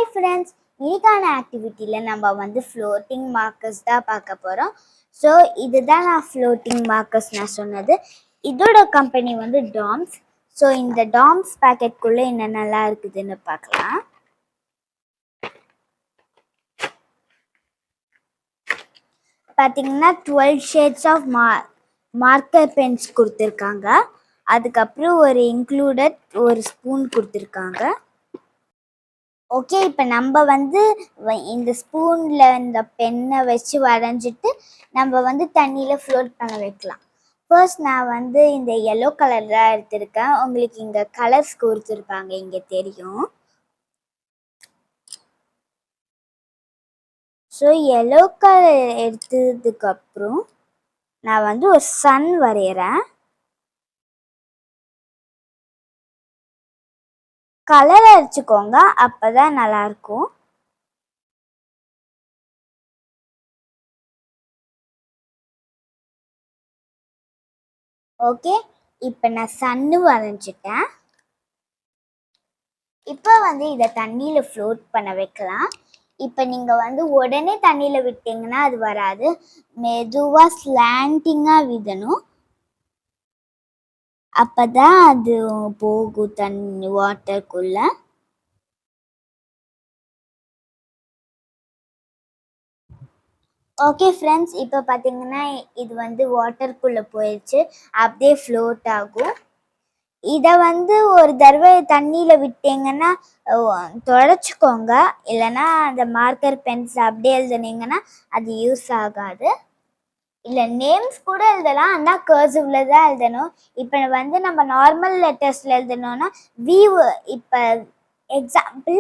Hi friends, இன்னைக்கான ஆக்டிவிட்டியில் நம்ம வந்து ஃப்ளோட்டிங் மார்க்கர்ஸ் தான் பார்க்க போகிறோம். ஸோ இதுதான் நான் ஃப்ளோட்டிங் மார்க்கர்ஸ் நான் சொன்னது. இதோட கம்பெனி வந்து டாம்ஸ். ஸோ இந்த டாம்ஸ் பேக்கெட்குள்ளே என்னென்னலாம் இருக்குதுன்னு பார்க்கலாம். பார்த்தீங்கன்னா 12 ஷேட்ஸ் ஆஃப் மார்க்கர் பென்ஸ் கொடுத்துருக்காங்க. அதுக்கப்புறம் ஒரு இன்க்ளூடட் ஒரு ஸ்பூன் கொடுத்துருக்காங்க. ஓகே, இப்போ நம்ம வந்து இந்த ஸ்பூனில் இந்த பென்னை வச்சு வரைஞ்சிட்டு நம்ம வந்து தண்ணியில் ஃப்ளோட் பண்ண வைக்கலாம். ஃபர்ஸ்ட் நான் வந்து இந்த எல்லோ கலர் தான் எடுத்திருக்கேன். உங்களுக்கு இங்கே கலர்ஸ் கொடுத்துருப்பாங்க, இங்கே தெரியும். ஸோ எல்லோ கலர் எடுத்ததுக்கப்புறம் நான் வந்து ஒரு சன் வரைகிறேன். கலர் அடிச்சுக்கோங்க, அப்போ தான் நல்லாயிருக்கும். ஓகே, இப்போ நான் சன்னு வரைஞ்சிட்டேன். இப்போ வந்து இதை தண்ணியில் ஃப்ளோட் பண்ண வைக்கலாம். இப்போ நீங்கள் வந்து உடனே தண்ணியில் விட்டிங்கன்னா அது வராது. மெதுவாக ஸ்லாண்டிங்காக விடணும், அப்போ தான் அது போகும் தண்ணி வாட்டருக்குள்ளே. ஓகே ஃப்ரெண்ட்ஸ், இப்போ பார்த்தீங்கன்னா இது வந்து வாட்டருக்குள்ளே போயிடுச்சு, அப்படியே ஃப்ளோட் ஆகும். இதை வந்து ஒரு தடவை தண்ணியில் விட்டீங்கன்னா தொடச்சிக்கோங்க, இல்லைன்னா அந்த மார்க்கர் பென்ஸ் அப்படியே எழுதுனீங்கன்னா அது யூஸ் ஆகாது. இல்லை நேம்ஸ் கூட எழுதலாம், ஆனால் கர்சிவ்ல தான் எழுதணும். இப்போ வந்து நம்ம நார்மல் லெட்டர்ஸில் எழுதணும்னா இப்போ எக்ஸாம்பிள்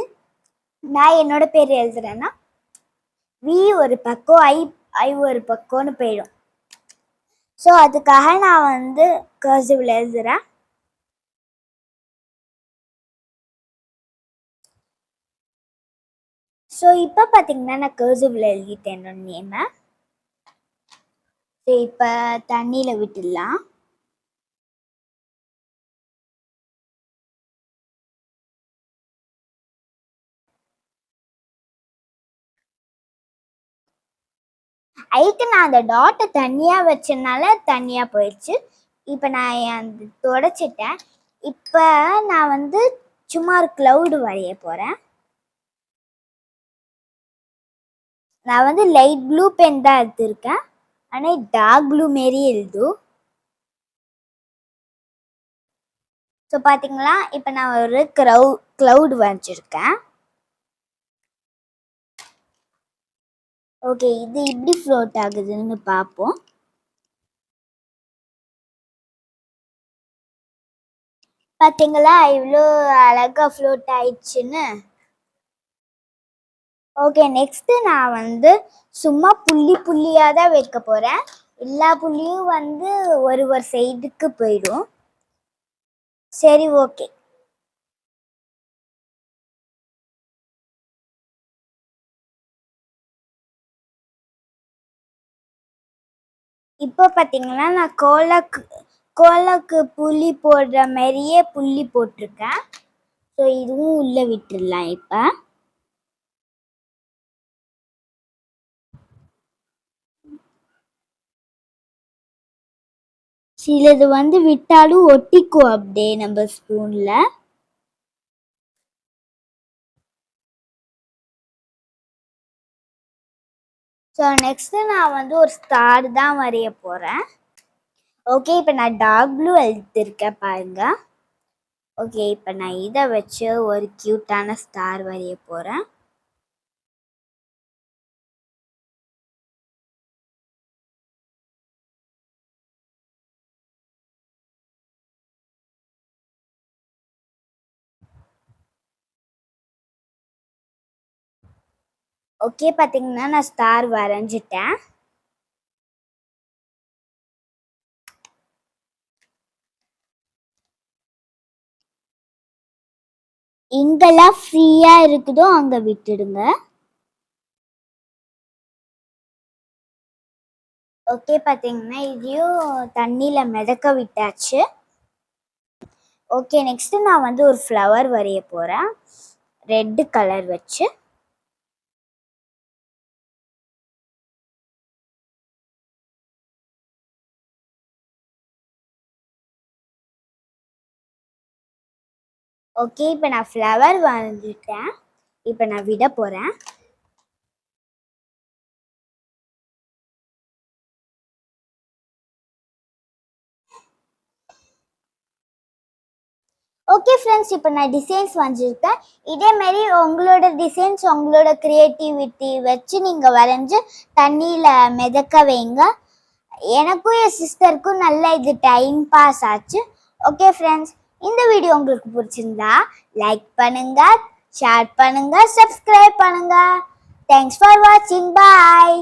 நான் என்னோட பேர் எழுதுறேன்னா வி ஒரு பக்கம் ஐ ஒரு பக்கம்னு போயிடும். ஸோ அதுக்காக நான் வந்து கர்சிவ்ல எழுதுறேன். ஸோ இப்போ பார்த்தீங்கன்னா நான் கர்சிவ்ல எழுதிட்டேன் என்னோட நேமை. ஸோ இப்போ தண்ணியில் விட்டுடலாம். ஐக்கு நான் அந்த டாட்டை தனியாக வச்சனால தனியாக போயிடுச்சு. இப்போ நான் அந்த தொடச்சிட்டேன். இப்போ நான் வந்து சும்மா ஒரு க்ளவுடு வரைய போகிறேன். நான் வந்து லைட் ப்ளூ பென் தான் எடுத்திருக்கேன், ஆனால் டார்க் ப்ளூ மாரி எழுதும். ஸோ பார்த்தீங்களா, இப்போ நான் ஒரு க்ளவுட் வரைஞ்சிருக்கேன். ஓகே, இது இப்படி ஃப்ளோட் ஆகுதுன்னு பார்ப்போம். பார்த்தீங்களா இவ்வளோ அழகாக ஃப்ளோட் ஆயிடுச்சுன்னு. ஓகே, நெக்ஸ்ட்டு நான் வந்து சும்மா புள்ளியாக தான் வைக்க போகிறேன். எல்லா புள்ளியும் வந்து ஒரு சைடுக்கு போயிடும். சரி, ஓகே. இப்போ பார்த்தீங்கன்னா நான் கோலக்கு புள்ளி போடுற மாதிரியே புள்ளி போட்டிருக்கேன். ஸோ இதுவும் உள்ளே விட்டுடலாம். இப்போ சிலது வந்து விட்டாலும் ஒட்டிக்கும் அப்படியே நம்ம ஸ்பூனில். ஸோ நெக்ஸ்ட்டு நான் வந்து ஒரு ஸ்டார் தான் வரைய போகிறேன். ஓகே, இப்போ நான் டார்க் ப்ளூ எழுதிருக்கேன் பாருங்க. ஓகே, இப்போ நான் இதை வச்சு ஒரு க்யூட்டான ஸ்டார் வரைய போகிறேன். ஓகே, பார்த்தீங்கன்னா நான் ஸ்டார் வரைஞ்சிட்டேன். எங்கெல்லாம் ஃப்ரீயாக இருக்குதோ அங்கே விட்டுடுங்க. ஓகே, பார்த்தீங்கன்னா இதையும் தண்ணியில் மிதக்க விட்டாச்சு. ஓகே, நெக்ஸ்ட்டு நான் வந்து ஒரு ஃப்ளவர் வரைய போகிறேன். ரெட் கலர் வச்சு ஓகே. இப்போ நான் ஃப்ளவர் வரைஞ்சிட்டேன். இப்போ நான் விட போகிறேன். ஓகே ஃப்ரெண்ட்ஸ், இப்போ நான் டிசைன்ஸ் வரைஞ்சிருக்கேன். இதேமாரி உங்களோட டிசைன்ஸ் உங்களோட க்ரியேட்டிவிட்டி வச்சு நீங்கள் வரைஞ்சி தண்ணியில் மிதக்க வைங்க. எனக்கும் என் சிஸ்டருக்கும் நல்ல இது டைம் பாஸ் ஆச்சு. ஓகே ஃப்ரெண்ட்ஸ், இந்த வீடியோ உங்களுக்கு பிடிச்சிருந்தா லைக் பண்ணுங்க, ஷேர் பண்ணுங்க, சப்ஸ்கிரைப் பண்ணுங்க. தேங்க்ஸ் ஃபார் வாட்சிங். பாய்.